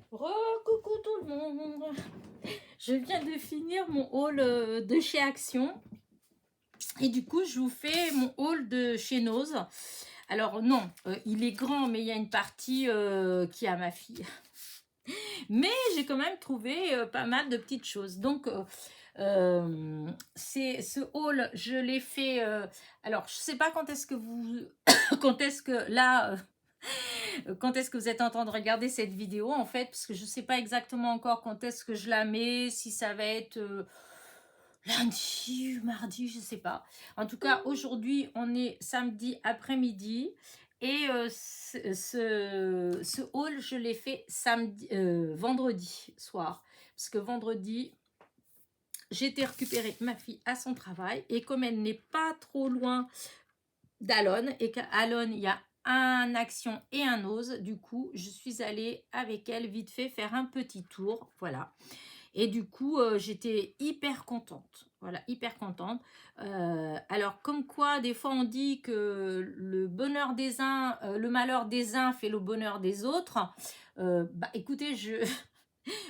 Coucou tout le monde. Je viens de finir mon haul de chez Action et du coup je vous fais mon haul de chez Nose. Alors non, il est grand mais il y a une partie qui est à ma fille. Mais j'ai quand même trouvé pas mal de petites choses. Donc c'est ce haul, je l'ai fait. Alors je sais pas quand est-ce que vous, quand est-ce que là. Quand est-ce que vous êtes en train de regarder cette vidéo en fait, parce que je ne sais pas exactement encore quand est-ce que je la mets, si ça va être lundi, mardi, je ne sais pas. En tout cas, aujourd'hui, on est samedi après-midi et ce haul, je l'ai fait vendredi soir, parce que vendredi, j'ai été récupérer ma fille à son travail et comme elle n'est pas trop loin d'Alon et qu'à Alon il y a un Action et un Ose, du coup je suis allée avec elle vite fait faire un petit tour, voilà, et du coup j'étais hyper contente, voilà, hyper contente. Alors comme quoi des fois on dit que le bonheur des uns, le malheur des uns fait le bonheur des autres. Bah écoutez,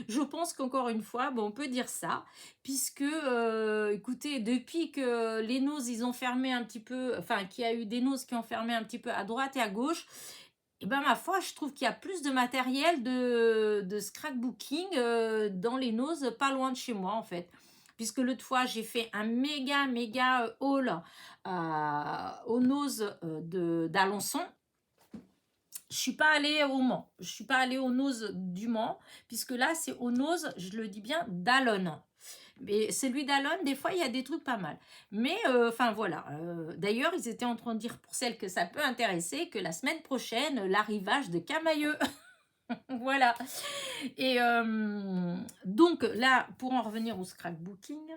je pense qu'encore une fois, bon, on peut dire ça, puisque, écoutez, depuis que les noses, ils ont fermé un petit peu, enfin, qu'il y a eu des noses qui ont fermé un petit peu à droite et à gauche, et ben ma foi, je trouve qu'il y a plus de matériel de scrapbooking dans les noses, pas loin de chez moi, en fait. Puisque l'autre fois, j'ai fait un méga haul aux noses d'Alençon. Je suis pas allée au Mans, je suis pas allée aux Noses du Mans, puisque là c'est aux Noses, je le dis bien, d'Alonne. Mais celui d'Alonne, des fois il y a des trucs pas mal. Mais enfin voilà. D'ailleurs, ils étaient en train de dire pour celles que ça peut intéresser que la semaine prochaine, l'arrivage de Camailleux. Voilà. Et donc là, pour en revenir au scrapbooking,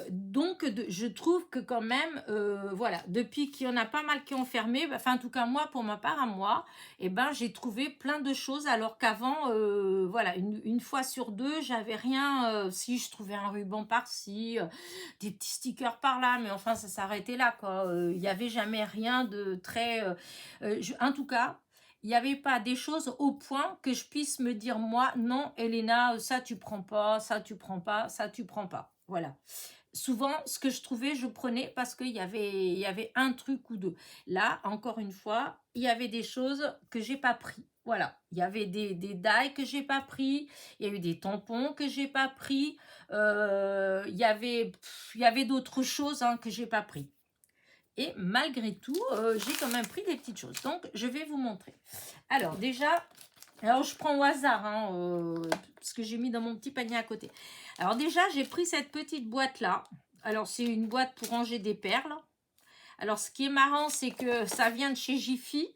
donc je trouve que quand même, voilà, depuis qu'il y en a pas mal qui ont fermé, enfin en tout cas moi, pour ma part à moi, et ben j'ai trouvé plein de choses alors qu'avant, voilà, une fois sur deux, j'avais rien. Si je trouvais un ruban par-ci, des petits stickers par-là, mais enfin ça s'arrêtait là quoi. Il n'y avait jamais rien de très, en tout cas il n'y avait pas des choses au point que je puisse me dire moi non Elena, ça tu prends pas, ça tu prends pas, ça tu prends pas, voilà. Souvent ce que je trouvais je prenais parce qu'il y avait un truc ou deux. Là encore une fois il y avait des choses que j'ai pas pris, voilà. Il y avait des die que j'ai pas pris, il y a eu des tampons que j'ai pas pris, il y avait d'autres choses hein, que j'ai pas pris. Et malgré tout, j'ai quand même pris des petites choses. Donc, je vais vous montrer. Alors, déjà, alors je prends au hasard, hein, parce que j'ai mis dans mon petit panier à côté. Alors déjà, j'ai pris cette petite boîte-là. Alors, c'est une boîte pour ranger des perles. Alors, ce qui est marrant, c'est que ça vient de chez Jiffy.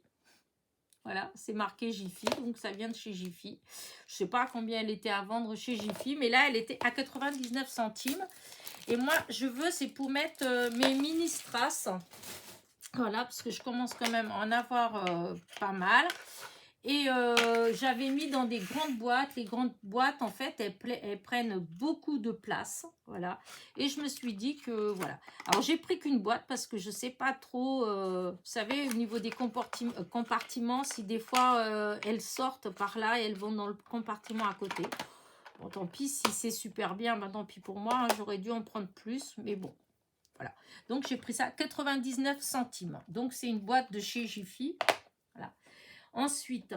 Voilà, c'est marqué Jiffy, donc ça vient de chez Jiffy. Je ne sais pas combien elle était à vendre chez Jiffy, mais là, elle était à 99 centimes. Et moi, je veux, c'est pour mettre mes mini strass. Voilà, parce que je commence quand même à en avoir pas mal. Et j'avais mis dans des grandes boîtes. Les grandes boîtes, en fait, elles prennent beaucoup de place. Voilà. Et je me suis dit que, voilà. Alors, j'ai pris qu'une boîte parce que je ne sais pas trop, vous savez, au niveau des compartiments, si des fois, elles sortent par là et elles vont dans le compartiment à côté. Bon, tant pis, si c'est super bien, ben, tant pis pour moi. Hein, j'aurais dû en prendre plus, mais bon. Voilà. Donc, j'ai pris ça 99 centimes. Donc, c'est une boîte de chez Jiffy. Voilà. Ensuite,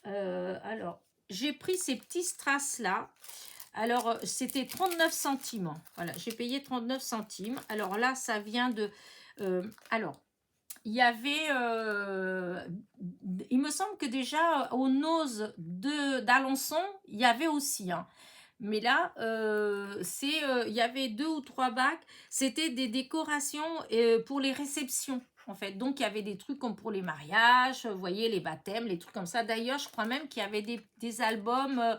alors, j'ai pris ces petits strass-là. Alors, c'était 39 centimes. Voilà, j'ai payé 39 centimes. Alors là, ça vient de... alors, il y avait... il me semble que déjà, au Nose d'Alençon, il y avait aussi... Hein, mais là, il y avait 2 ou 3 bacs. C'était des décorations pour les réceptions, en fait. Donc, il y avait des trucs comme pour les mariages, vous voyez, les baptêmes, les trucs comme ça. D'ailleurs, je crois même qu'il y avait des albums,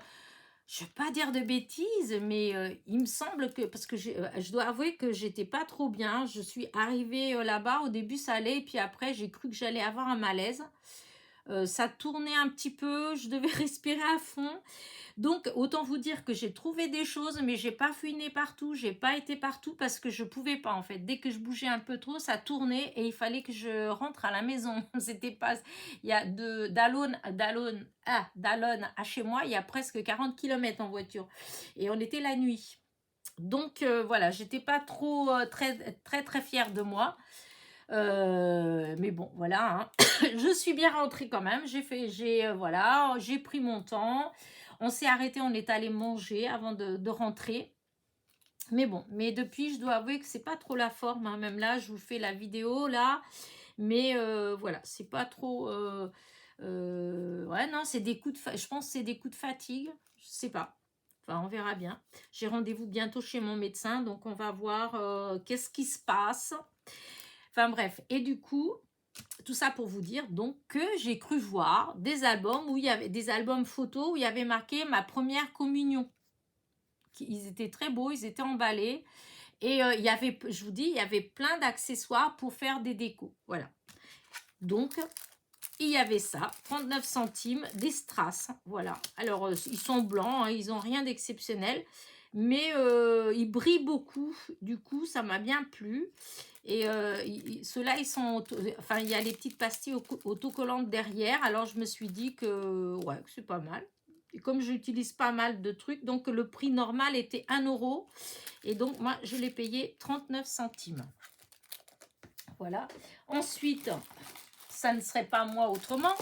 je ne vais pas dire de bêtises, mais il me semble que, parce que je dois avouer que j'étais pas trop bien. Je suis arrivée là-bas, au début ça allait, et puis après j'ai cru que j'allais avoir un malaise. Ça tournait un petit peu, je devais respirer à fond. Donc, autant vous dire que j'ai trouvé des choses, mais j'ai pas fouiné partout, j'ai pas été partout parce que je pouvais pas en fait. Dès que je bougeais un peu trop, ça tournait et il fallait que je rentre à la maison. C'était pas, il y a d'Alonne à chez moi, il y a presque 40 kilomètres en voiture et on était la nuit. Donc voilà, j'étais pas trop très fière de moi. Mais bon, voilà, hein. Je suis bien rentrée quand même. Voilà, j'ai pris mon temps. On s'est arrêté, on est allé manger avant de rentrer. Mais bon, mais depuis, je dois avouer que c'est pas trop la forme, hein. Même là, je vous fais la vidéo là, mais voilà, c'est pas trop. Ouais, non, c'est des coups je pense que c'est des coups de fatigue. Je sais pas. Enfin, on verra bien. J'ai rendez-vous bientôt chez mon médecin, donc on va voir qu'est-ce qui se passe. Enfin bref, et du coup, tout ça pour vous dire donc que j'ai cru voir des albums où il y avait des albums photos où il y avait marqué ma première communion. Ils étaient très beaux, ils étaient emballés et il y avait, je vous dis, il y avait plein d'accessoires pour faire des décos. Voilà. Donc il y avait ça, 39 centimes, des strass. Voilà. Alors ils sont blancs, hein, ils n'ont rien d'exceptionnel, mais ils brillent beaucoup. Du coup, ça m'a bien plu. Et ceux-là, ils sont... Enfin, il y a les petites pastilles autocollantes derrière. Alors, je me suis dit que, ouais, que c'est pas mal. Et comme j'utilise pas mal de trucs, donc le prix normal était 1 euro. Et donc, moi, je l'ai payé 39 centimes. Voilà. Ensuite, ça ne serait pas moi autrement.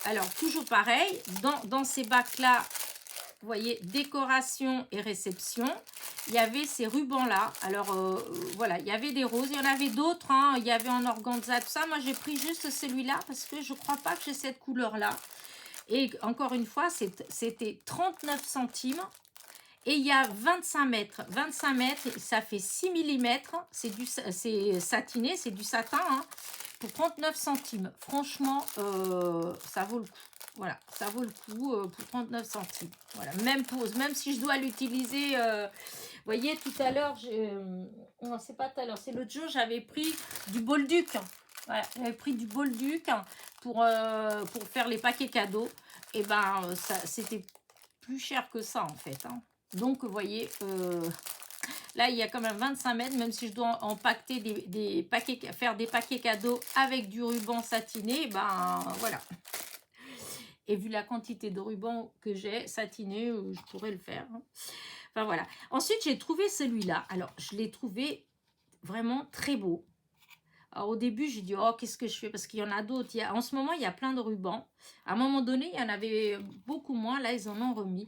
Alors, toujours pareil, dans ces bacs-là, vous voyez, décoration et réception, il y avait ces rubans-là. Alors, voilà, il y avait des roses, il y en avait d'autres, hein. Il y avait en organza, tout ça. Moi, j'ai pris juste celui-là parce que je ne crois pas que j'ai cette couleur-là. Et encore une fois, c'était 39 centimes. Et il y a 25 mètres. 25 mètres, ça fait 6 mm. C'est satiné, c'est du satin, hein, pour 39 centimes. Franchement, ça vaut le coup. Voilà, ça vaut le coup pour 39 centimes. Voilà, même si je dois l'utiliser. Vous voyez, tout à l'heure, non, c'est pas tout à l'heure, c'est l'autre jour, j'avais pris du Bolduc. Voilà, j'avais pris du Bolduc pour faire les paquets cadeaux. Et ben, c'était plus cher que ça, en fait, hein. Donc, vous voyez, là, il y a quand même 25 mètres, même si je dois empaqueter des paquets, faire des paquets cadeaux avec du ruban satiné, ben voilà. Et vu la quantité de ruban que j'ai satiné, je pourrais le faire, hein. Enfin, voilà. Ensuite, j'ai trouvé celui-là. Alors, je l'ai trouvé vraiment très beau. Alors, au début, j'ai dit, oh, qu'est-ce que je fais? Parce qu'il y en a d'autres. En ce moment, il y a plein de rubans. À un moment donné, il y en avait beaucoup moins. Là, ils en ont remis.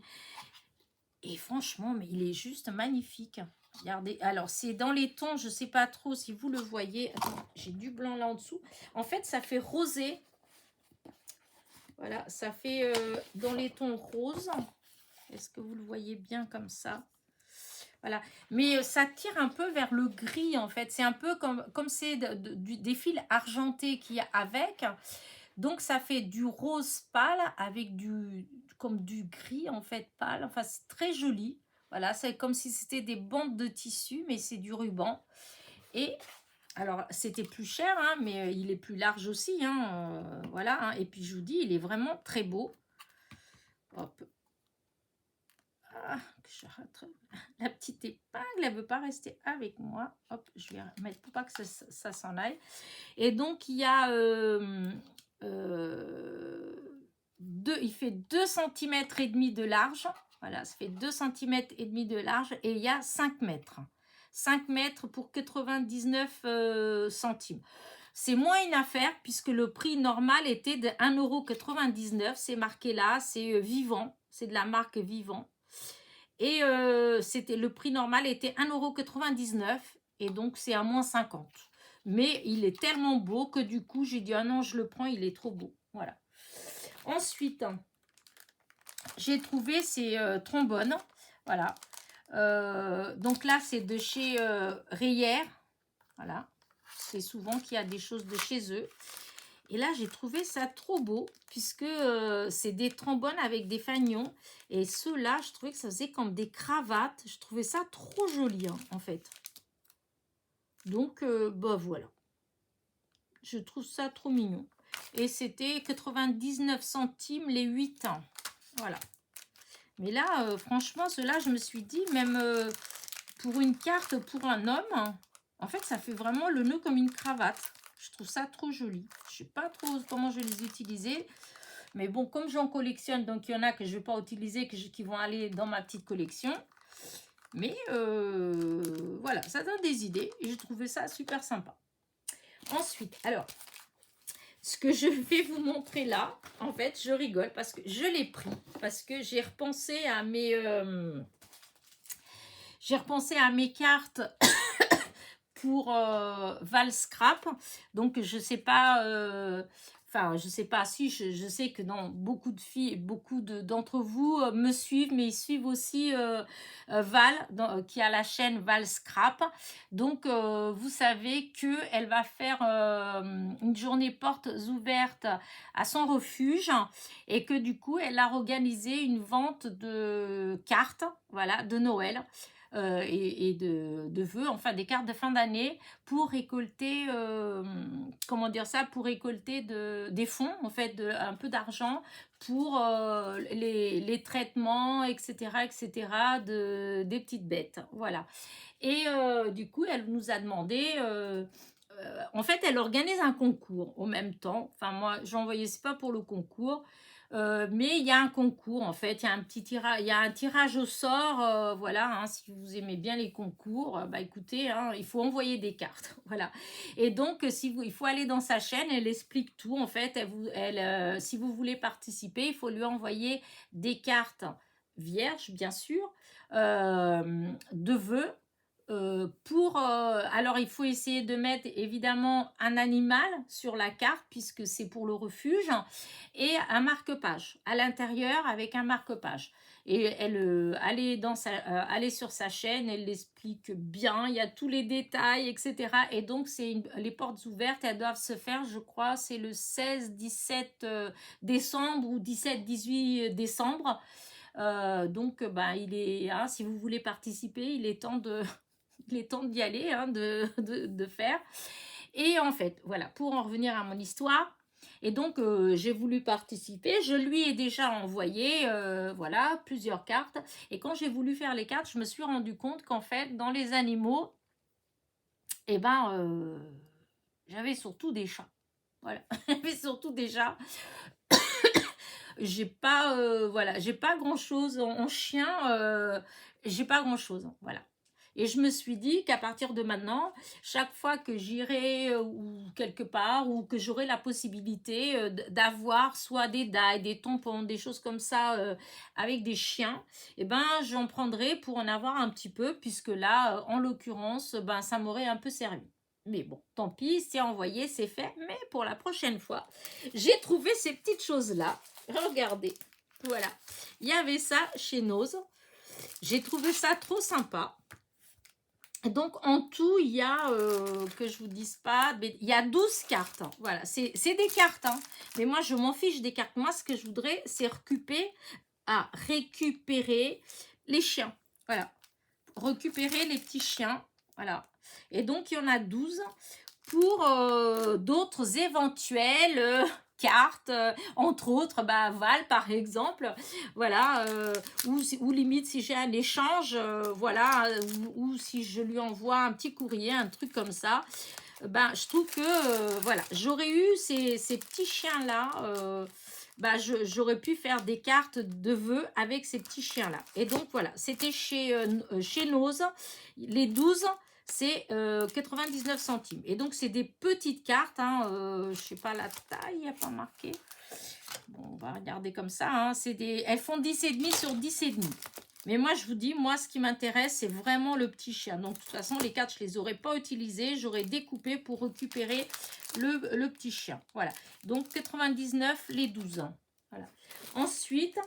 Et franchement, mais il est juste magnifique. Regardez, alors c'est dans les tons, je ne sais pas trop si vous le voyez. Attends, j'ai du blanc là en dessous. En fait, ça fait rosé. Voilà, ça fait dans les tons roses. Est-ce que vous le voyez bien comme ça? Voilà, mais ça tire un peu vers le gris en fait. C'est un peu comme c'est des fils argentés qu'il y a avec. Donc ça fait du rose pâle avec comme du gris en fait pâle. Enfin c'est très joli. Voilà, c'est comme si c'était des bandes de tissu, mais c'est du ruban. Et alors c'était plus cher, hein, mais il est plus large aussi, hein, voilà, hein. Et puis je vous dis, il est vraiment très beau. Hop. Ah, que je rattrape. La petite épingle, elle veut pas rester avec moi. Hop, je vais mettre pour pas que ça s'en aille. Et donc il y a il fait 2 cm et demi de large. Voilà, ça fait 2 cm et demi de large et il y a 5 mètres. 5 mètres pour 99 centimes. C'est moins une affaire puisque le prix normal était de 1,99 €. C'est marqué là, c'est Vivant. C'est de la marque Vivant. Et le prix normal était 1,99 € et donc c'est à moins 50. Mais il est tellement beau que du coup, j'ai dit, ah non, je le prends, il est trop beau. Voilà. Ensuite, j'ai trouvé ces trombones. Voilà. Donc là, c'est de chez Reyer. Voilà. C'est souvent qu'il y a des choses de chez eux. Et là, j'ai trouvé ça trop beau, puisque c'est des trombones avec des fagnons. Et ceux-là, je trouvais que ça faisait comme des cravates. Je trouvais ça trop joli, hein, en fait. Donc, bah voilà. Je trouve ça trop mignon. et c'était 99 centimes les 8 ans. Voilà. Mais là, franchement, cela, je me suis dit, même pour une carte pour un homme, en fait, ça fait vraiment le nœud comme une cravate. Je trouve ça trop joli. Je sais pas trop comment je vais les utiliser. Mais bon, comme j'en collectionne, donc il y en a que je ne vais pas utiliser, qui vont aller dans ma petite collection. Mais voilà, ça donne des idées. Et j'ai trouvé ça super sympa. Ensuite, alors, ce que je vais vous montrer là, en fait, je rigole parce que je l'ai pris. Parce que j'ai repensé à mes cartes pour Val Scrap. Donc, je sais pas... Enfin, je sais pas si, je sais que dans beaucoup de filles, beaucoup d'entre vous me suivent, mais ils suivent aussi Val, qui a la chaîne Val Scrap. Donc, vous savez qu'elle va faire une journée portes ouvertes à son refuge et que du coup, elle a organisé une vente de cartes, voilà, de Noël. Et de vœux, enfin des cartes de fin d'année pour récolter, comment dire ça, pour récolter des fonds, en fait, un peu d'argent pour les traitements, etc., des petites bêtes, voilà. Et du coup, elle nous a demandé, en fait, elle organise un concours en même temps. Enfin, moi, j'envoyais, c'est pas pour le concours, mais il y a un concours, en fait. Il y a un petit tirage, il y a un tirage au sort, voilà. Hein, si vous aimez bien les concours, bah écoutez, hein, il faut envoyer des cartes, voilà. Et donc, il faut aller dans sa chaîne, elle explique tout, en fait. Si vous voulez participer, il faut lui envoyer des cartes vierges, bien sûr, de vœux alors il faut essayer de mettre évidemment un animal sur la carte puisque c'est pour le refuge et un marque-page à l'intérieur avec un marque-page. Et allez sur sa chaîne, elle l'explique bien, il y a tous les détails, etc. Et donc les portes ouvertes, elles doivent se faire, je crois, c'est le 16-17 décembre ou 17-18 décembre. Donc, si vous voulez participer, il est temps d'y aller, hein, de faire. Et en fait, voilà, pour en revenir à mon histoire, et donc j'ai voulu participer, je lui ai déjà envoyé, voilà, plusieurs cartes. Et quand j'ai voulu faire les cartes, je me suis rendu compte qu'en fait, dans les animaux, j'avais surtout des chats. Voilà, j'avais surtout des chats. J'ai pas, j'ai pas grand chose en chien, j'ai pas grand chose, voilà. Et je me suis dit qu'à partir de maintenant, chaque fois que j'irai ou quelque part ou que j'aurai la possibilité d'avoir soit des dailles, des tampons, des choses comme ça avec des chiens, j'en prendrai pour en avoir un petit peu puisque là, en l'occurrence, ça m'aurait un peu servi. Mais bon, tant pis, c'est envoyé, c'est fait. Mais pour la prochaine fois, j'ai trouvé ces petites choses-là. Regardez, voilà. Il y avait ça chez Nose. J'ai trouvé ça trop sympa. Donc, en tout, il y a, que je vous dise pas, mais il y a 12 cartes. Hein. Voilà, c'est des cartes. Hein. Mais moi, je m'en fiche des cartes. Moi, ce que je voudrais, c'est récupérer les chiens. Voilà. Récupérer les petits chiens. Voilà. Et donc, il y en a 12 pour d'autres éventuelles cartes, entre autres, Val par exemple, voilà, ou limite si j'ai un échange, voilà, ou si je lui envoie un petit courrier, un truc comme ça, je trouve que, voilà, j'aurais eu ces petits chiens-là, j'aurais pu faire des cartes de vœux avec ces petits chiens-là. Et donc, voilà, c'était chez Nose, les 12, c'est 99 centimes. Et donc, c'est des petites cartes. Hein, je sais pas la taille, il n'y a pas marqué. Bon, on va regarder comme ça. Hein, elles font 10,5 sur 10,5. Mais moi, je vous dis, moi, ce qui m'intéresse, c'est vraiment le petit chien. Donc, de toute façon, les cartes, je ne les aurais pas utilisées. J'aurais découpé pour récupérer le petit chien. Voilà. Donc, 99, les 12 ans. Voilà. Ensuite,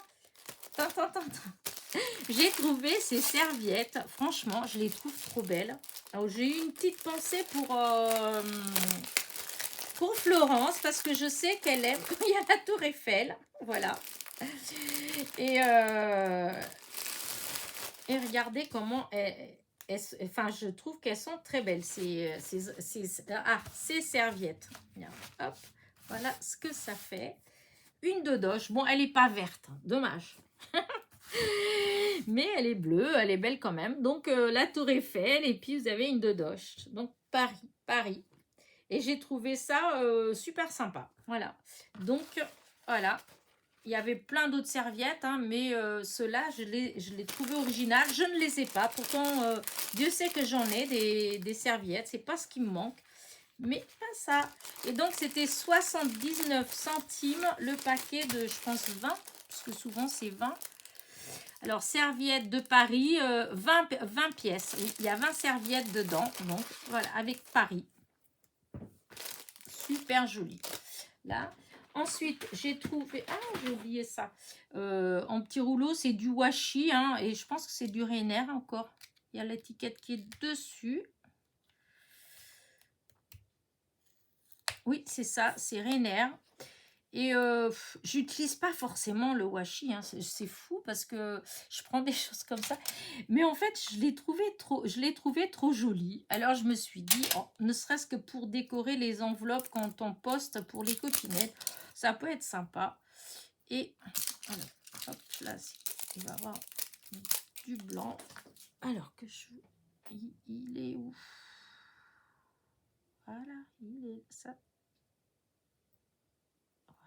j'ai trouvé ces serviettes. Franchement, je les trouve trop belles. Alors, j'ai eu une petite pensée pour Florence parce que je sais qu'elle aime. Il y a la tour Eiffel. Voilà. Et regardez comment enfin, je trouve qu'elles sont très belles. Ces serviettes. Hop. Voilà ce que ça fait. Une dodoche. Bon, elle n'est pas verte, hein, dommage. Mais elle est bleue, elle est belle quand même. Donc, la Tour Eiffel, et puis vous avez une dodoche. Donc, Paris, Paris. Et j'ai trouvé ça super sympa. Voilà. Donc, voilà. Il y avait plein d'autres serviettes, hein, mais ceux-là, je les trouvais originales. Je ne les ai pas. Pourtant, Dieu sait que j'en ai des serviettes. C'est pas ce qui me manque. Mais pas ça. Et donc, c'était 79 centimes le paquet de, je pense, 20. Parce que souvent, c'est 20. Alors, serviettes de Paris, 20 pièces. Oui, il y a 20 serviettes dedans. Donc, voilà, avec Paris. Super joli. Là. Ensuite, j'ai trouvé... Ah, j'ai oublié ça. En petit rouleau, c'est du washi. Hein, et je pense que c'est du Rainer encore. Il y a l'étiquette qui est dessus. Oui, c'est ça. C'est Rainer. Et j'utilise pas forcément le washi, hein, c'est fou parce que je prends des choses comme ça. Mais en fait, je l'ai trouvé trop joli. Alors je me suis dit, oh, ne serait-ce que pour décorer les enveloppes quand on poste pour les copinettes, ça peut être sympa. Et alors, hop, là, il va y avoir du blanc. Alors que il est où? Voilà, il est ça.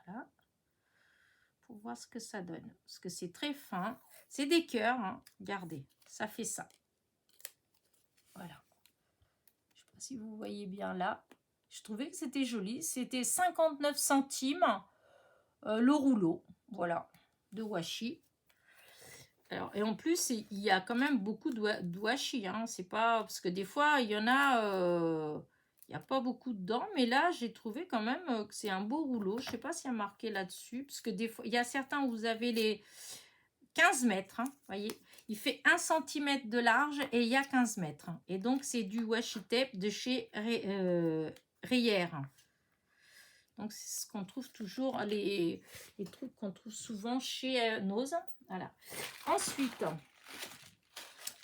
Voilà. Pour voir ce que ça donne. Parce que c'est très fin. C'est des cœurs. Hein. Regardez, ça fait ça. Voilà. Je ne sais pas si vous voyez bien là. Je trouvais que c'était joli. C'était 59 centimes le rouleau. Voilà. De washi. Alors, et en plus, il y a quand même beaucoup de washi. Hein. C'est pas... Parce que des fois, il y en a... il n'y a pas beaucoup dedans, mais là, j'ai trouvé quand même que c'est un beau rouleau. Je ne sais pas s'il y a marqué là-dessus, parce que des fois, il y a certains où vous avez les 15 mètres, hein, voyez. Il fait 1 cm de large et il y a 15 mètres. Hein. Et donc, c'est du washi tape de chez Rayer. Donc, c'est ce qu'on trouve toujours, les trucs qu'on trouve souvent chez Nose. Voilà. Ensuite,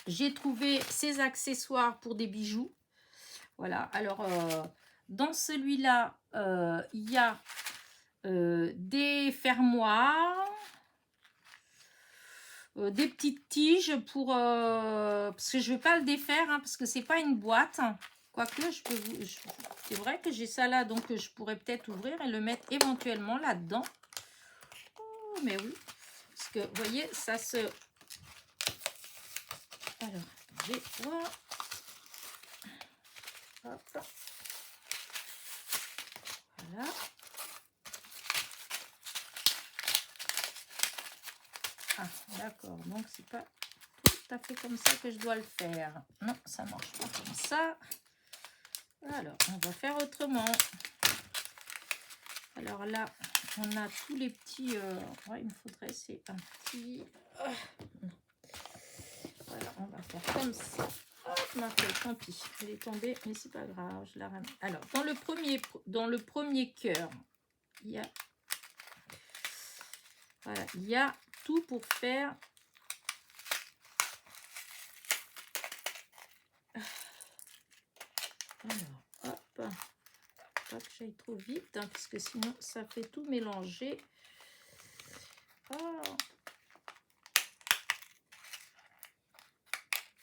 j'ai trouvé ces accessoires pour des bijoux. Voilà, alors dans celui-là, il y a des fermoirs, des petites tiges pour... parce que je ne vais pas le défaire, hein, parce que c'est pas une boîte. Quoique, c'est vrai que j'ai ça là, donc je pourrais peut-être ouvrir et le mettre éventuellement là-dedans. Oh, mais oui, parce que, vous voyez, ça se... Alors, je vais voir... Hop. Voilà. Ah, d'accord. Donc, c'est pas tout à fait comme ça que je dois le faire. Non, ça marche pas comme ça. Alors, on va faire autrement. Alors là, on a tous les petits... ouais, il me faudrait, c'est un petit... Voilà, on va faire comme ça. Hop, ma feuille, tant pis. Elle est tombée, mais c'est pas grave, je la ramène. Alors, dans le premier cœur, il y a... Voilà, il y a tout pour faire... Alors, hop. Pas que j'aille trop vite, hein, parce que sinon, ça fait tout mélanger. Oh.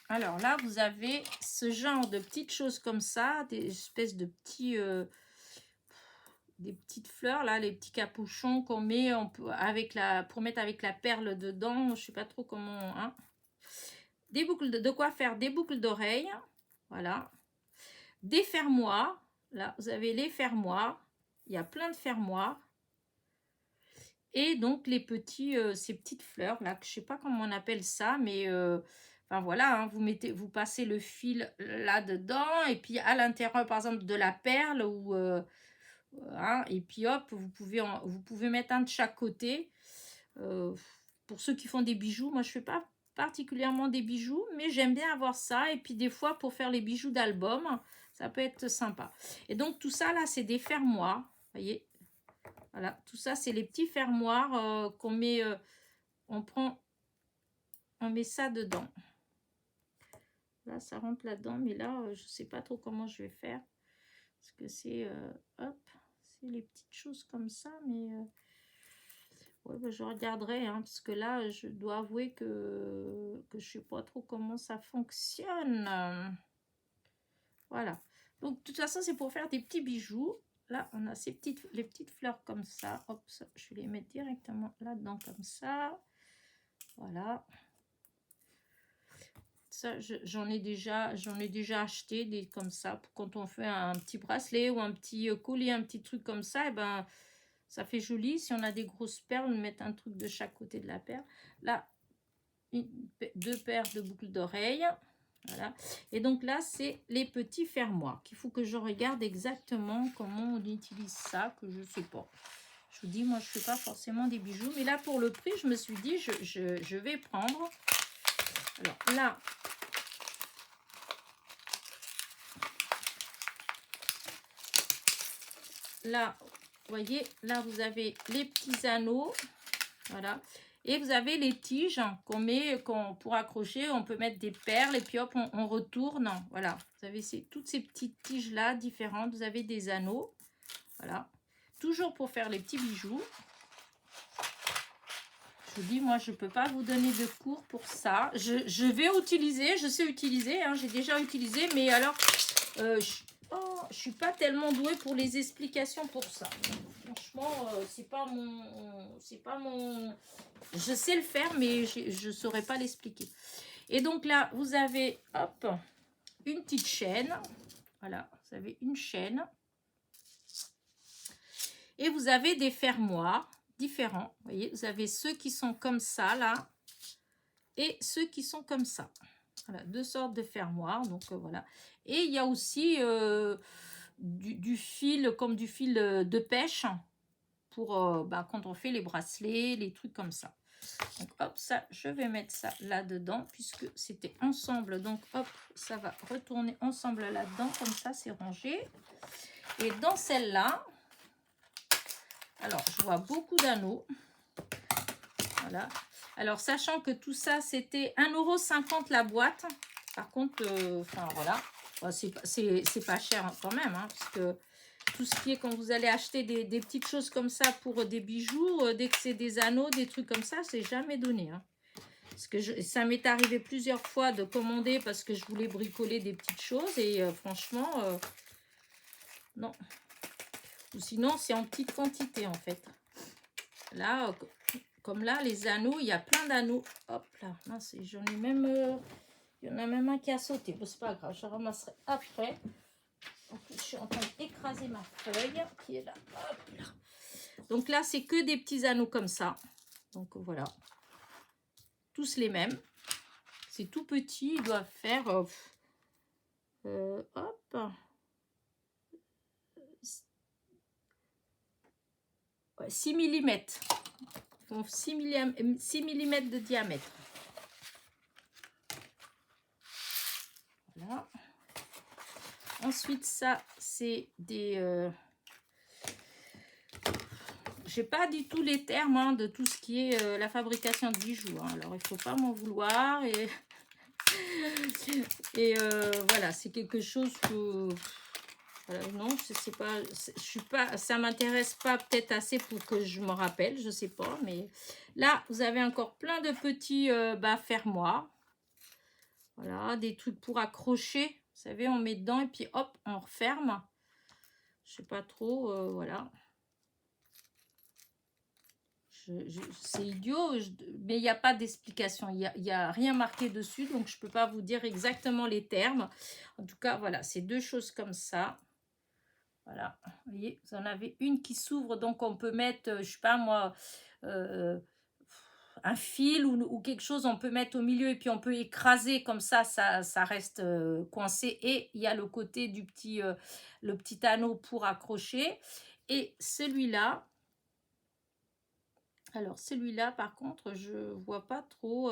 Alors là, vous avez ce genre de petites choses comme ça, des espèces de petits... des petites fleurs là, les petits capuchons qu'on met avec pour mettre avec la perle dedans, je sais pas trop comment, hein. Des boucles de quoi faire des boucles d'oreilles, voilà, des fermoirs, là vous avez les fermoirs, il y a plein de fermoirs, et donc les petits, ces petites fleurs là, que je sais pas comment on appelle ça, mais enfin voilà, hein, vous passez le fil là dedans, et puis à l'intérieur par exemple de la perle ou hein, et puis hop, vous pouvez mettre un de chaque côté. Pour ceux qui font des bijoux, moi je fais pas particulièrement des bijoux, mais j'aime bien avoir ça. Et puis des fois pour faire les bijoux d'album, ça peut être sympa. Et donc tout ça là, c'est des fermoirs, voyez. Voilà, tout ça c'est les petits fermoirs qu'on met, on met ça dedans. Là ça rentre là-dedans, mais là je sais pas trop comment je vais faire, parce que c'est hop. les petites choses comme ça, mais ouais, bah, je regarderai, hein, parce que là, je dois avouer que je sais pas trop comment ça fonctionne. Voilà. Donc, de toute façon, c'est pour faire des petits bijoux. Là, on a les petites fleurs comme ça. Hop, ça, je vais les mettre directement là-dedans comme ça. Voilà. Ça, j'en ai déjà acheté des comme ça. Pour quand on fait un petit bracelet ou un petit collier, un petit truc comme ça, et ben, ça fait joli. Si on a des grosses perles, mettre un truc de chaque côté de la perle. Là, deux paires de boucles d'oreilles. Voilà. Et donc là, c'est les petits fermoirs qu'il faut que je regarde exactement comment on utilise ça, que je ne sais pas. Je vous dis, moi, je ne fais pas forcément des bijoux. Mais là, pour le prix, je me suis dit, je vais prendre. Alors là, vous voyez, là, vous avez les petits anneaux. Voilà. Et vous avez les tiges qu'on met, pour accrocher, on peut mettre des perles et puis hop, on retourne. Voilà, vous avez toutes ces petites tiges-là différentes. Vous avez des anneaux. Voilà. Toujours pour faire les petits bijoux. Je vous dis, moi, je ne peux pas vous donner de cours pour ça. Je vais utiliser, je sais utiliser, hein, j'ai déjà utilisé, mais alors, je suis pas tellement douée pour les explications pour ça. Franchement, c'est pas mon... Je sais le faire, mais je ne saurais pas l'expliquer. Et donc là, vous avez, hop, une petite chaîne. Voilà, vous avez une chaîne. Et vous avez des fermoirs différents. Vous voyez, vous avez ceux qui sont comme ça, là, et ceux qui sont comme ça. Voilà, deux sortes de fermoirs. Donc, voilà. Et il y a aussi du fil, comme du fil de pêche, pour quand on fait les bracelets, les trucs comme ça. Donc, hop, ça, je vais mettre ça là-dedans, puisque c'était ensemble. Donc, hop, ça va retourner ensemble là-dedans. Comme ça, c'est rangé. Et dans celle-là, alors, je vois beaucoup d'anneaux. Voilà. Alors, sachant que tout ça, c'était 1,50 € la boîte. Par contre, enfin, voilà. Bon, c'est pas cher hein, quand même, hein, parce que tout ce qui est quand vous allez acheter des petites choses comme ça pour des bijoux, dès que c'est des anneaux, des trucs comme ça, c'est jamais donné. Hein. Parce que ça m'est arrivé plusieurs fois de commander parce que je voulais bricoler des petites choses et franchement, non. Ou sinon, c'est en petite quantité en fait. Là, comme là, les anneaux, il y a plein d'anneaux. Hop là, j'en ai même... il y en a même un qui a sauté. Bon, c'est pas grave, je ramasserai après. Donc, je suis en train d'écraser ma feuille qui est là. Hop là. Donc là, c'est que des petits anneaux comme ça. Donc voilà. Tous les mêmes. C'est tout petit. Ils doivent faire... hop. 6 mm. Ils font 6 mm de diamètre. Voilà. Ensuite, ça, c'est des... je n'ai pas du tout les termes hein, de tout ce qui est la fabrication de bijoux. Hein. Alors, il ne faut pas m'en vouloir. Et voilà, c'est quelque chose que... Voilà, non, c'est pas, je suis pas, ça m'intéresse pas peut-être assez pour que je me rappelle, je sais pas. Mais là, vous avez encore plein de petits fermoirs. Voilà, des trucs pour accrocher. Vous savez, on met dedans et puis hop, on referme. Je sais pas trop, voilà. C'est idiot, mais il n'y a pas d'explication. Il y a rien marqué dessus, donc je ne peux pas vous dire exactement les termes. En tout cas, voilà, c'est deux choses comme ça. Voilà, vous voyez, vous en avez une qui s'ouvre, donc on peut mettre, je ne sais pas moi, un fil ou quelque chose, on peut mettre au milieu et puis on peut écraser comme ça reste coincé. Et il y a le côté du le petit anneau pour accrocher. Et celui-là, alors celui-là par contre je vois pas trop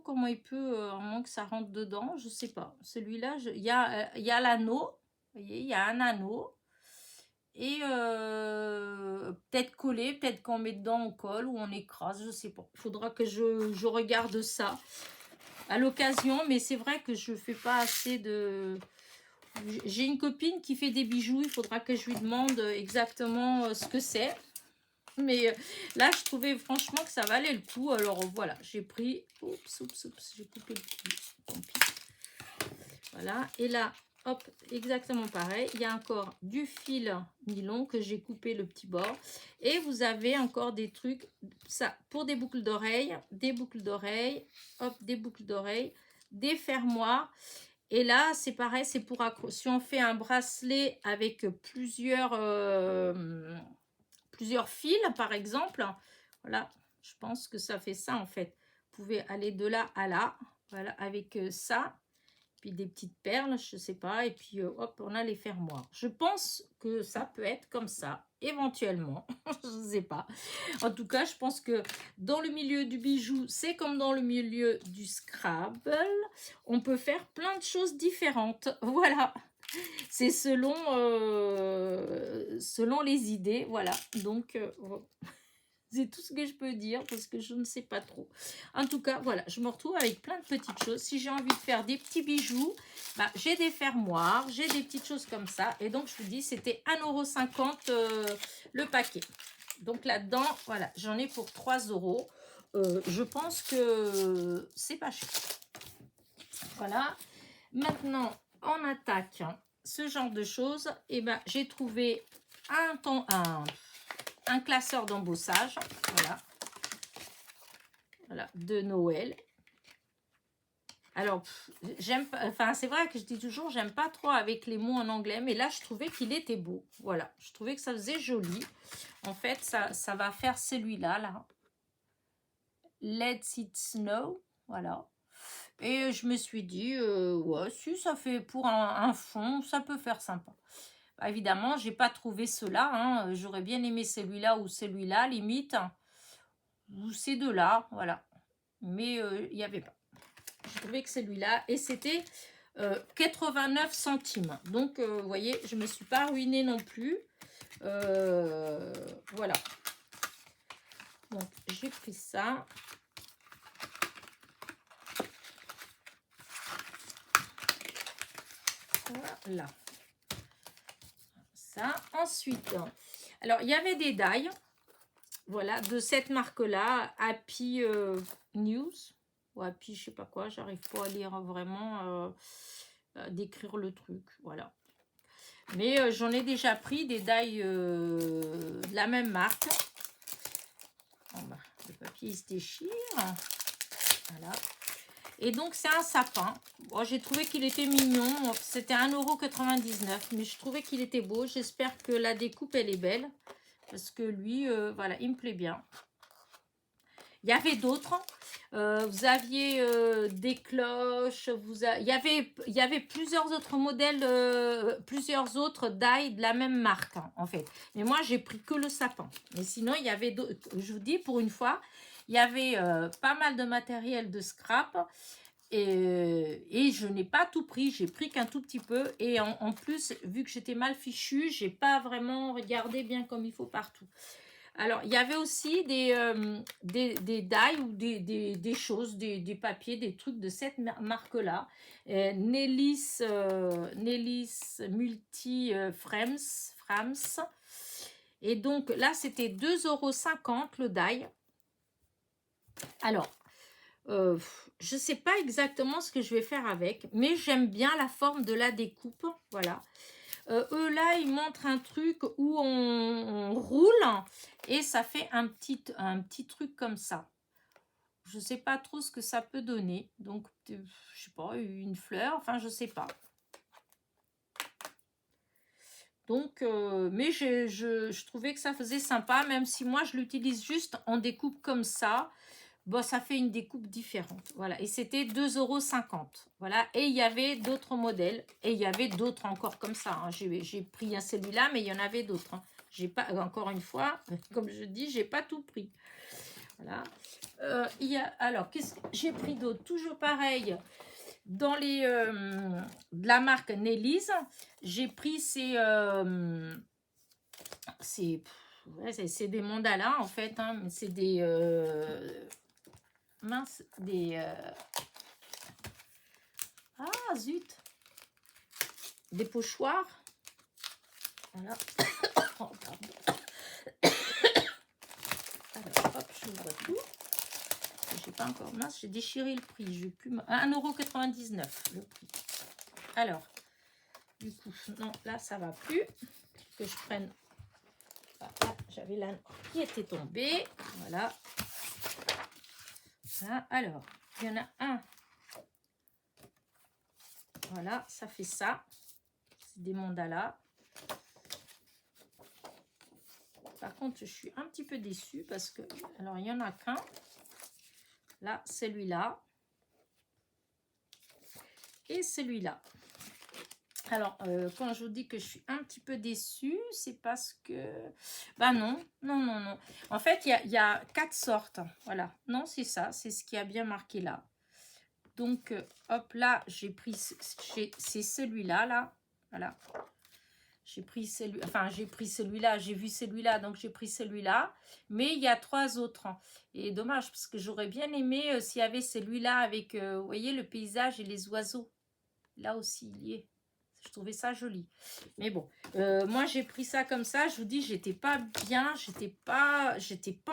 comment il peut à moins que ça rentre dedans, je sais pas. Celui-là, il y a l'anneau, vous voyez, il y a un anneau et peut-être collé, peut-être qu'on met dedans, on colle ou on écrase, je sais pas. Il faudra que je regarde ça à l'occasion, mais c'est vrai que je fais pas assez de J'ai une copine qui fait des bijoux. Il faudra que je lui demande exactement ce que c'est. Mais là, je trouvais franchement que ça valait le coup. Alors voilà, j'ai pris... Oups, j'ai coupé le petit. Tant pis. Voilà. Et là, hop, exactement pareil. Il y a encore du fil nylon que j'ai coupé le petit bord. Et vous avez encore des trucs, ça, pour des boucles d'oreilles, hop, des boucles d'oreilles, des fermoirs. Et là, c'est pareil, c'est pour si on fait un bracelet avec plusieurs fils, par exemple. Voilà, je pense que ça fait ça en fait. Vous pouvez aller de là à là, voilà, avec ça. Puis des petites perles, je sais pas, et puis hop, on a les fermoirs. Je pense que ça peut être comme ça, éventuellement, je ne sais pas. En tout cas, je pense que dans le milieu du bijou, c'est comme dans le milieu du Scrabble, on peut faire plein de choses différentes. Voilà, c'est selon les idées, voilà. Donc, c'est tout ce que je peux dire parce que je ne sais pas trop. En tout cas, voilà, je me retrouve avec plein de petites choses. Si j'ai envie de faire des petits bijoux, bah, j'ai des fermoirs, j'ai des petites choses comme ça. Et donc, je vous dis, c'était 1,50 € le paquet. Donc là-dedans, voilà, j'en ai pour 3 €. Je pense que c'est pas cher. Voilà. Maintenant, on attaque ce genre de choses. Et ben, j'ai trouvé un classeur d'embossage, voilà, de Noël. Alors, j'aime pas, enfin, c'est vrai que je dis toujours, j'aime pas trop avec les mots en anglais, mais là, je trouvais qu'il était beau. Voilà, je trouvais que ça faisait joli. En fait, ça va faire celui-là, là. Let it snow, voilà. Et je me suis dit, ouais, si ça fait pour un fond, ça peut faire sympa. Bah, évidemment, j'ai pas trouvé cela. Hein. J'aurais bien aimé celui-là ou celui-là, limite. Ou ces deux-là, voilà. Mais il n'y avait pas. Je trouvais que celui-là. Et c'était 89 centimes. Donc, vous voyez, je ne me suis pas ruinée non plus. Voilà. Donc, j'ai pris ça. Voilà. Ça. Ensuite, alors, il y avait des die. Voilà, de cette marque-là, Happy News. Ou Happy, je sais pas quoi, j'arrive pas à lire vraiment, décrire le truc. Voilà. Mais j'en ai déjà pris des die de la même marque. Bon, bah, le papier il se déchire. Voilà. Et donc, c'est un sapin. Bon, j'ai trouvé qu'il était mignon. C'était 1,99 €. Mais je trouvais qu'il était beau. J'espère que la découpe, elle est belle. Parce que lui, voilà, il me plaît bien. Il y avait d'autres. Vous aviez des cloches. Il y avait plusieurs autres modèles, plusieurs autres die de la même marque, hein, en fait. Mais moi, j'ai pris que le sapin. Mais sinon, il y avait d'autres. Je vous dis, pour une fois, il y avait pas mal de matériel de scrap. Et je n'ai pas tout pris, j'ai pris qu'un tout petit peu. Et en plus, vu que j'étais mal fichue, j'ai pas vraiment regardé bien comme il faut partout. Alors, il y avait aussi des die ou des choses, des papiers, des trucs de cette marque-là. Nellis Multi Frames. Et donc, là, c'était 2,50 € le die. Alors, je ne sais pas exactement ce que je vais faire avec, mais j'aime bien la forme de la découpe. Voilà. Eux là, ils montrent un truc où on roule et ça fait un petit truc comme ça. Je ne sais pas trop ce que ça peut donner. Donc, je ne sais pas, une fleur, enfin, je ne sais pas. Donc, mais je trouvais que ça faisait sympa, même si moi, je l'utilise juste en découpe comme ça. Bon, ça fait une découpe différente. Voilà. Et c'était 2,50 €. Voilà. Et il y avait d'autres modèles. Et il y avait d'autres encore comme ça. Hein. J'ai pris celui-là, mais il y en avait d'autres. Hein. J'ai pas, encore une fois, comme je dis, j'ai pas tout pris. Voilà. Alors, qu'est-ce que j'ai pris d'autre? Toujours pareil. Dans de la marque Nellis, j'ai pris c'est des mandalas en fait. Hein, mais c'est des... mince, ah zut, des pochoirs. Voilà. Oh, pardon. Alors, hop, j'ouvre tout. J'ai pas encore, mince, j'ai déchiré le prix. J'ai plus 1,99 € le prix. Alors, du coup, non, là, ça va plus. Que je prenne. Voilà, j'avais la qui était tombée. Voilà. Voilà. Alors, il y en a un. Voilà, ça fait ça. C'est des mandalas. Par contre, je suis un petit peu déçue parce que, alors, il n'y en a qu'un. Là, celui-là. Et celui-là. Alors, quand je vous dis que je suis un petit peu déçue, c'est parce que... Ben non. En fait, il y a 4 sortes. Voilà. Non, c'est ça. C'est ce qui a bien marqué là. Donc, hop, là, j'ai pris... C'est celui-là, là. Voilà. J'ai pris celui, enfin j'ai pris celui-là, j'ai vu celui-là, donc j'ai pris celui-là. Mais il y a 3 autres. Et dommage, parce que j'aurais bien aimé s'il y avait celui-là avec, vous voyez, le paysage et les oiseaux. Là aussi, il y est. Je trouvais ça joli. Mais bon, moi j'ai pris ça comme ça. Je vous dis, j'étais pas bien, j'étais pas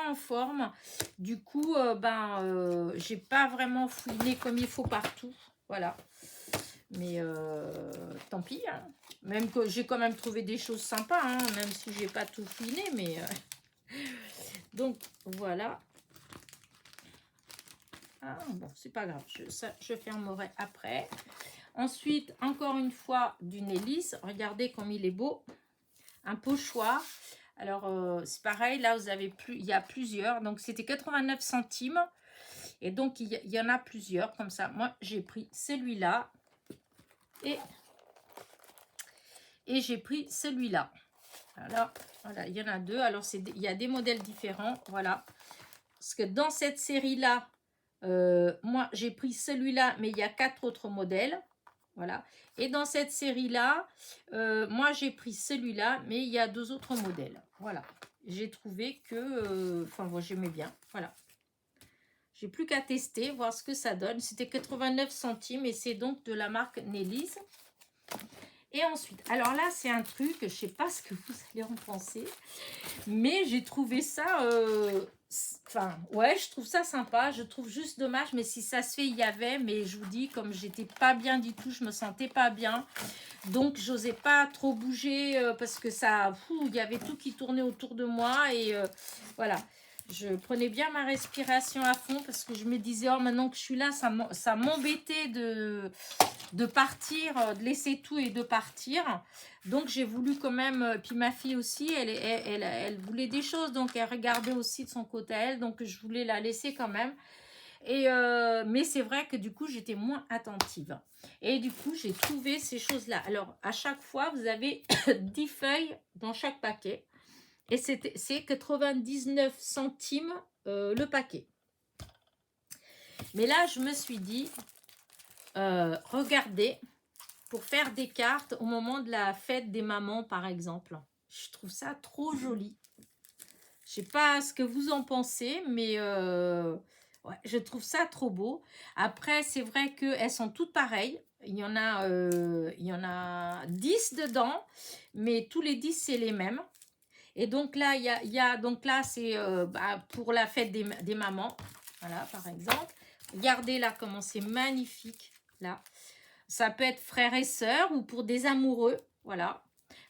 en forme. Du coup, j'ai pas vraiment fouiné comme il faut partout. Voilà. Mais tant pis. Hein. Même que j'ai quand même trouvé des choses sympas, hein, même si j'ai pas tout fouiné. Mais donc voilà. Ah, bon, c'est pas grave. Je fermerai après. Ensuite, encore une fois, du Nélis. Regardez comme il est beau. Un pochoir. Alors, c'est pareil. Là, vous avez il y a plusieurs. Donc, c'était 89 centimes. Et donc, il y en a plusieurs comme ça. Moi, j'ai pris celui-là. Et j'ai pris celui-là. Alors, voilà, il y en a 2. Alors, il y a des modèles différents. Voilà. Parce que dans cette série-là, moi, j'ai pris celui-là, mais il y a 4 autres modèles. Voilà. Et dans cette série-là, moi, j'ai pris celui-là, mais il y a 2 autres modèles. Voilà. J'ai trouvé que... Enfin, moi, j'aimais bien. Voilà. J'ai plus qu'à tester, voir ce que ça donne. C'était 89 centimes et c'est donc de la marque Nélis. Et ensuite, alors là, c'est un truc, je ne sais pas ce que vous allez en penser, mais j'ai trouvé ça... Enfin, ouais, je trouve ça sympa. Je trouve juste dommage, mais si ça se fait, il y avait. Mais je vous dis, comme j'étais pas bien du tout, je me sentais pas bien. Donc, j'osais pas trop bouger parce que ça... il y avait tout qui tournait autour de moi. Et voilà. Je prenais bien ma respiration à fond parce que je me disais, oh, maintenant que je suis là, ça m'embêtait de partir, de laisser tout et de partir. Donc, j'ai voulu quand même, puis ma fille aussi, elle voulait des choses, donc elle regardait aussi de son côté à elle, donc je voulais la laisser quand même. Et mais c'est vrai que du coup, j'étais moins attentive. Et du coup, j'ai trouvé ces choses-là. Alors, à chaque fois, vous avez 10 feuilles dans chaque paquet. Et c'est 99 centimes le paquet. Mais là, je me suis dit, regardez, pour faire des cartes au moment de la fête des mamans, par exemple. Je trouve ça trop joli. Je sais pas ce que vous en pensez, mais ouais, je trouve ça trop beau. Après, c'est vrai qu'elles sont toutes pareilles. Il y en a 10 dedans, mais tous les 10, c'est les mêmes. Et donc là, donc là, c'est pour la fête des mamans. Voilà, par exemple. Regardez là comment c'est magnifique. Là, ça peut être frères et sœurs ou pour des amoureux. Voilà.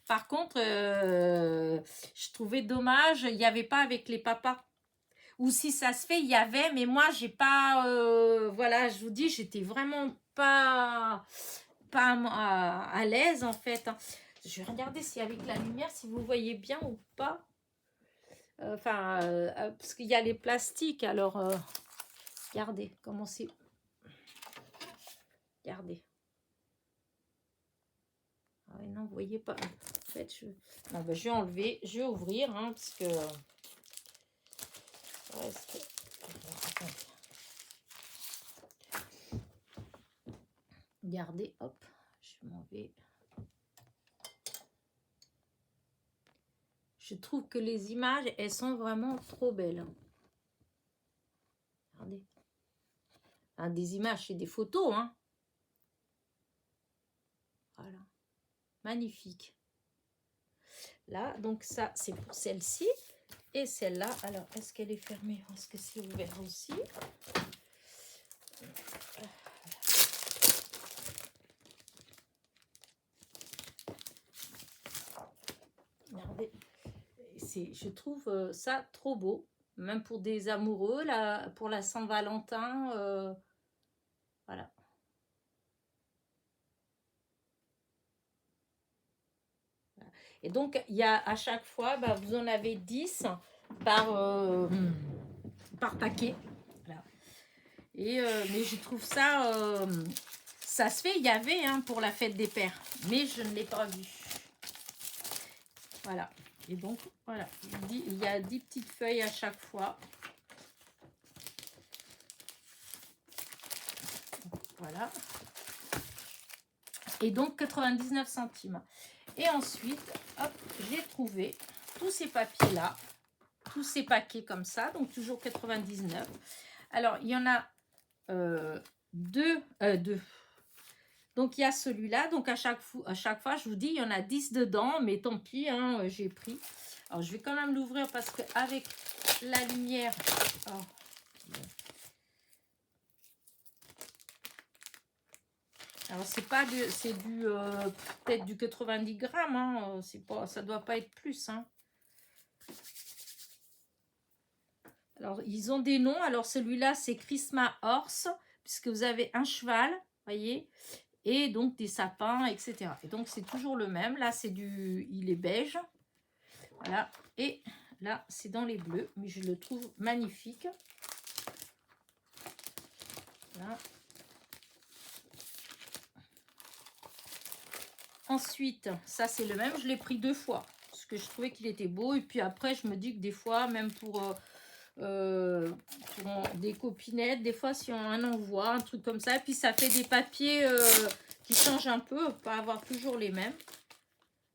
Par contre, je trouvais dommage, il n'y avait pas avec les papas. Ou si ça se fait, il y avait, mais moi, j'ai pas... voilà, je vous dis, j'étais vraiment pas à l'aise, en fait. Je vais regarder si avec la lumière, si vous voyez bien ou pas. Enfin, parce qu'il y a les plastiques, alors... regardez comment c'est... Regardez. Ah ouais, non, vous voyez pas. En fait, non, ben, je vais enlever, je vais ouvrir, hein, parce que... Reste... Regardez, hop, je m'en vais. Je trouve que les images, elles sont vraiment trop belles. Regardez. Hein, des images, c'est des photos, hein. Voilà. magnifique. Là, donc ça, c'est pour celle-ci. Et celle-là, alors, est-ce qu'elle est fermée? Est-ce que c'est ouvert aussi? Regardez, je trouve ça trop beau. Même pour des amoureux, là, pour la Saint-Valentin, voilà. Et donc, il y a à chaque fois, bah, vous en avez 10 par paquet. Voilà. Et, mais je trouve ça, ça se fait, il y avait hein, pour la fête des pères, mais je ne l'ai pas vu. Voilà. Et donc, voilà, il y a 10 petites feuilles à chaque fois. Voilà. Et donc, 99 centimes. Et ensuite, hop, j'ai trouvé tous ces papiers-là, tous ces paquets comme ça, donc toujours 99. Alors, il y en a deux. Donc, il y a celui-là. Donc, à chaque fois, je vous dis, il y en a 10 dedans, mais tant pis, hein, j'ai pris. Alors, je vais quand même l'ouvrir parce qu'avec la lumière... Oh. Alors, c'est pas du... C'est du... peut-être du 90 grammes, hein, ça doit pas être plus, hein. Alors, ils ont des noms. Alors, celui-là, c'est Christmas Horse, puisque vous avez un cheval, voyez, et donc des sapins, etc. Et donc, c'est toujours le même. Là, il est beige. Voilà. Et là, c'est dans les bleus, mais je le trouve magnifique. Voilà. Ensuite, ça, c'est le même. Je l'ai pris 2 fois, parce que je trouvais qu'il était beau. Et puis après, je me dis que des fois, même pour des copinettes, des fois si on en envoie un truc comme ça, et puis ça fait des papiers qui changent un peu, pas avoir toujours les mêmes.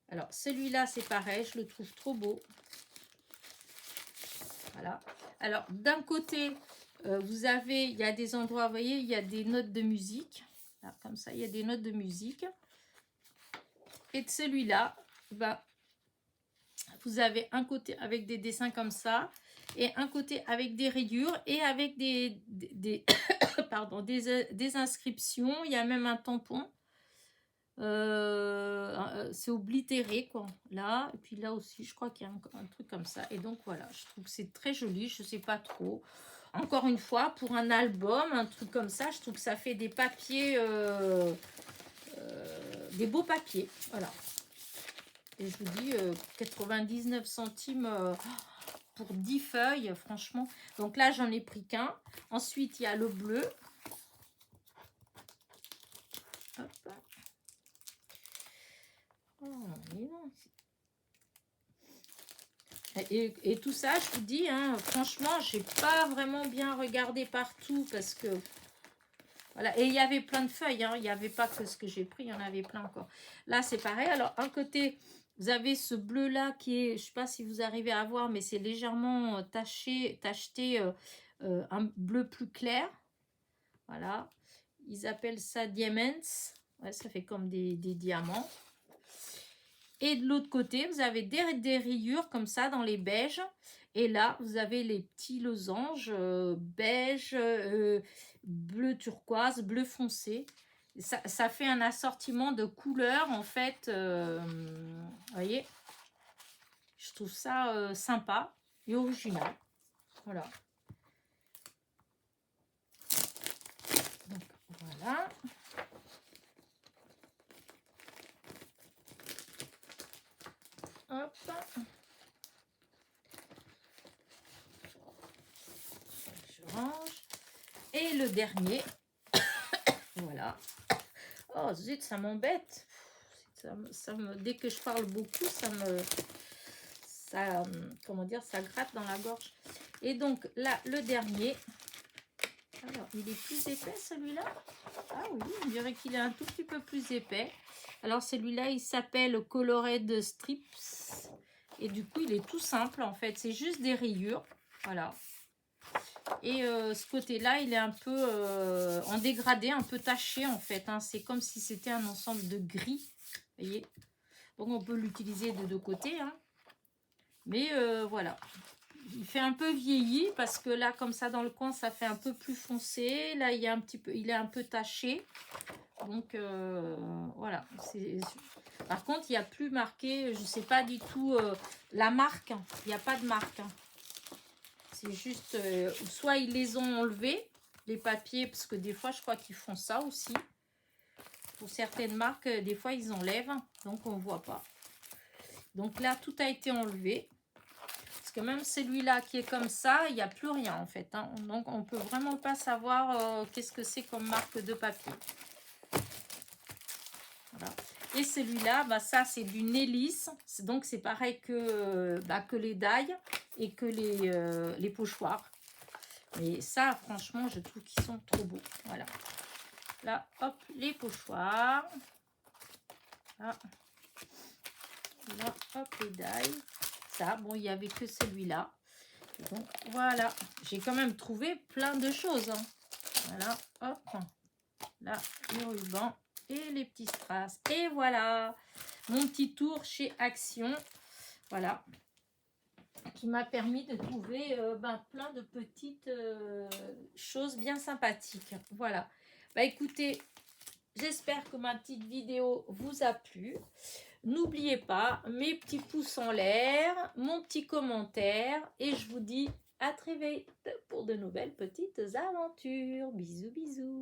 Alors celui-là c'est pareil, je le trouve trop beau. Voilà. Alors d'un côté vous avez, il y a des endroits, vous voyez, il y a des notes de musique. Là, comme ça, il y a des notes de musique. Et de celui-là, bah, vous avez un côté avec des dessins comme ça, et un côté avec des rayures et avec pardon, des inscriptions. Il y a même un tampon. C'est oblitéré, quoi. Là, et puis là aussi, je crois qu'il y a un truc comme ça. Et donc, voilà, je trouve que c'est très joli. Je sais pas trop. Encore une fois, pour un album, un truc comme ça, je trouve que ça fait des papiers, des beaux papiers. Voilà. Et je vous dis, 99 centimes pour 10 feuilles, franchement. Donc là, j'en ai pris qu'un. Ensuite, il y a le bleu. Hop. Oh, mais non. Et tout ça, je vous dis, hein, franchement, j'ai pas vraiment bien regardé partout parce que... Voilà. Et il y avait plein de feuilles, hein, il n'y avait pas que ce que j'ai pris, il y en avait plein encore. Là, c'est pareil. Alors, un côté... Vous avez ce bleu-là qui est, je ne sais pas si vous arrivez à voir, mais c'est légèrement tacheté, un bleu plus clair. Voilà. Ils appellent ça diamants. Ouais, ça fait comme des diamants. Et de l'autre côté, vous avez des rayures comme ça dans les beiges. Et là, vous avez les petits losanges beige, bleu turquoise, bleu foncé. Ça fait un assortiment de couleurs, en fait. Vous voyez, je trouve ça sympa et original. Voilà. Donc, voilà. Hop. Je range. Et le dernier. Voilà. Oh zut, ça m'embête. Dès que je parle beaucoup, comment dire, ça gratte dans la gorge. Et donc là, le dernier. Alors, il est plus épais celui-là. Ah oui, on dirait qu'il est un tout petit peu plus épais. Alors celui-là, il s'appelle Colored Strips. Et du coup, il est tout simple en fait. C'est juste des rayures. Voilà. Et ce côté-là, il est un peu en dégradé, un peu taché en fait. Hein. C'est comme si c'était un ensemble de gris. Vous voyez ? Donc on peut l'utiliser de deux côtés, hein. Mais voilà. Il fait un peu vieilli parce que là, comme ça, dans le coin, ça fait un peu plus foncé. Là, il est un peu taché. Donc, voilà. Par contre, il n'y a plus marqué, je ne sais pas du tout la marque. Il n'y a pas de marque. C'est juste, soit ils les ont enlevés, les papiers, parce que des fois, je crois qu'ils font ça aussi. Pour certaines marques, des fois, ils enlèvent. Donc, on ne voit pas. Donc là, tout a été enlevé. Parce que même celui-là qui est comme ça, il n'y a plus rien en fait, hein. Donc on ne peut vraiment pas savoir qu'est-ce que c'est comme marque de papier. Voilà. Et celui-là, bah, ça c'est du Nélis. Donc c'est pareil que les dailles et que les pochoirs. Mais ça, franchement, je trouve qu'ils sont trop beaux. Voilà. Là, hop, les pochoirs. Là, là hop, les dailles. Ça, bon, il n'y avait que celui-là. Donc voilà, j'ai quand même trouvé plein de choses, hein. Voilà, hop, là, les rubans et les petits strass. Et voilà, mon petit tour chez Action. Voilà, qui m'a permis de trouver plein de petites choses bien sympathiques. Voilà, bah écoutez, j'espère que ma petite vidéo vous a plu. N'oubliez pas mes petits pouces en l'air, mon petit commentaire et je vous dis à très vite pour de nouvelles petites aventures. Bisous, bisous.